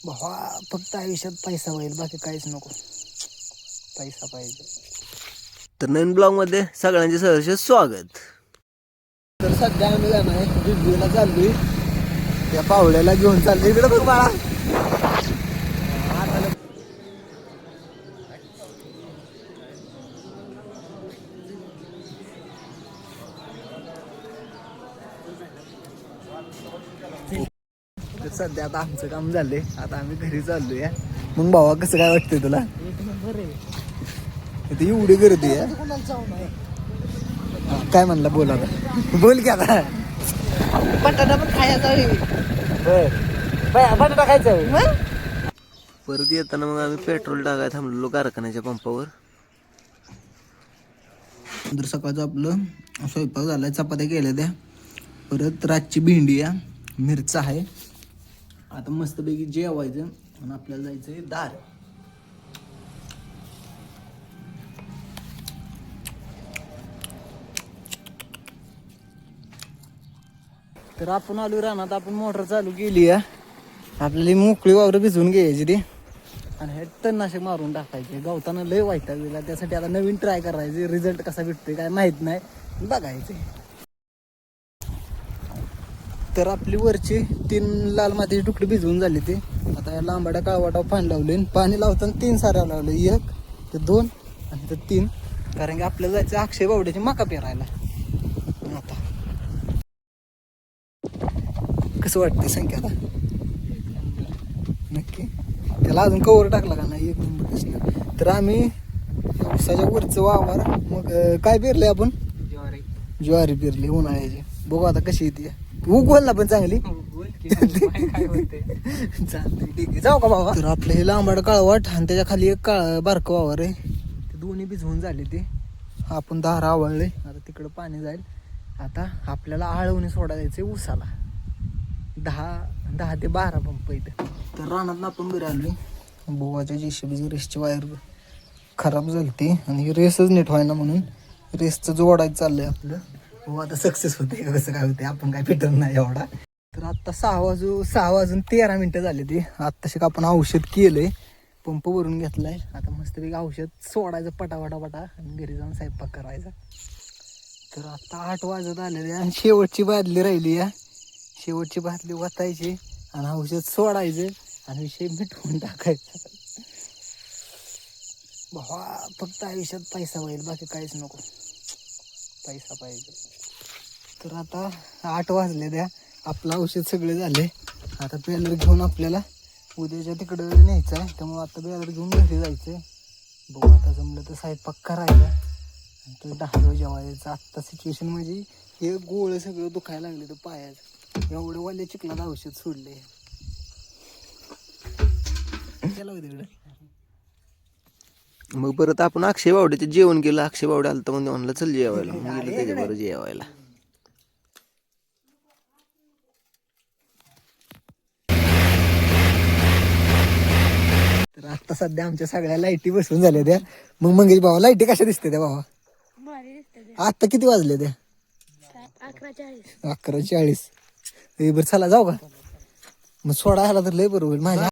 भावा फक्त आयुष्यात पैसा होईल, बाकी काहीच नको. पैसा पाहिजे. तर नवीन ब्लॉग मध्ये सगळ्यांचे सहर्ष स्वागत. तर सध्या आम्ही जाणार आहे दिल्लीला चाललोय. त्या पावड्याला घेऊन चाललोय. इकडे बघ बाळा. तर सध्या आता आमचं काम झालंय, आता आम्ही घरी चाललोय. मग भावा कसं काय वाटतंय तुला? इथे एवढी गर्दी आहे. काय म्हणला बोल आता, बोल की आता. बटाटा पण खायचा, बटाटा खायचा. परत येताना मग आम्ही पेट्रोल टाकायला थांबलेलो कारखान्याच्या पंपावर. नंतर सकाळचं आपलं स्वयंपाक झालाय, चपात्या केल्या त्या. परत रातची भेंडी आहे, मिरचा आहे. आता मस्तपैकी जेवायचं आणि आपल्याला जायचंय दार. तर आपण आलो रानात, आपण मोटर चालू केली आहे. आपल्याला मोकळी वावर भिजवून घ्यायची ती आणि हे तणनाशक मारून टाकायचे. गवताना लय वाईट गेला, त्यासाठी आता नवीन ट्राय करायचे. रिझल्ट कसा भेटतोय काय माहित नाही, बघायचे. तर आपली वरची 3 लाल मातीची तुकडे भिजवून झाली. ते आता या लांबाड्या काळवाटावर पाणी लावले. पाणी लावताना 3 साऱ्या लावले, 1 ते 2 आणि ते 3. कारण की आपल्याला जायचं अक्षय बावड्याची मका पेरायला. आता कसं वाटतंय संख्याला? नक्की त्याला अजून कवर टाकला का नाही? 1 नंबर दिसणार. तर आम्ही उसाच्या वरचं वावर मग काय पेरले आपण? ज्वारी पेरली उन्हाळ्याची. बघू आता कशी येते. उगवल ना पण चांगली. चालतंय ठीक आहे, जाऊ का बाबा? तर आपलं हे लांबाड काळवाट आणि त्याच्या खाली एक बारकं वावर आहे. ते दोन्ही भिजवून झाले. ते आपण दार आवळले, आता तिकडं पाणी जाईल. आता आपल्याला आळवणी सोडायचे उसाला. 10 ते 12 पंप इथे. तर रानात आपण घरी आलोय. बोवाच्या जेसीबीची रेसची वायर खराब झाली आणि ही रेसच नीट व्हायना, म्हणून रेसचं जोडायचं चाललंय आपलं. हो आता सक्सेस होते का कसं काय होते, आपण काय फिटर नाही एवढा. तर आत्ता 6 वाजून 13 मिनटं झाली. ती आत्ताशी आपण औषध केलंय, पंप भरून घेतलाय. आता मस्तपैकी औषध सोडायचं पटापटा आणि घरी जाऊन स्वयंपाक करायचा. तर आता 8 वाजत आलेले आणि शेवटची बादली राहिली आहे. शेवटची बादली वतायची आणि औषध सोडायचं आणि विषय मिटवून टाकायचा. भावा फक्त आयुष्यात पैसा होईल, बाकी काहीच नको. पैसा पाहिजे. तर आता 8 वाजले द्या, आपलं औषध सगळे झाले. आता बॅलर घेऊन आपल्याला उद्याच्या तिकडं न्यायचं आहे. त्यामुळे आता बॅलर घेऊन घरी जायचं आहे. बघू आता जमलं तर स्वयंपाक करायचा. तो 10 जेवायचं. आत्ता सिच्युएशन म्हणजे हे गोळ सगळं दुखायला लागले तर पायाचं. एवढं वाल्या चिखलात औषध सोडले. केलं होतं तिकडं. मग परत आपण अक्षय बावड्याचं जेवण केलं. अक्षय बावड्या आलं तर म्हणजे म्हणलं चल जेवायला, मग गेलं त्याच्याबरोबर जेवायला. तर आता सध्या आमच्या सगळ्या लाईटी बसून झाल्या त्या. मग मंगेश भावा लाईटी कशा दिसते त्या भावा? आता किती वाजले त्या? 11:40. बरं चला जाऊ का? मग सोडायला तर लय बरोबर माझ्या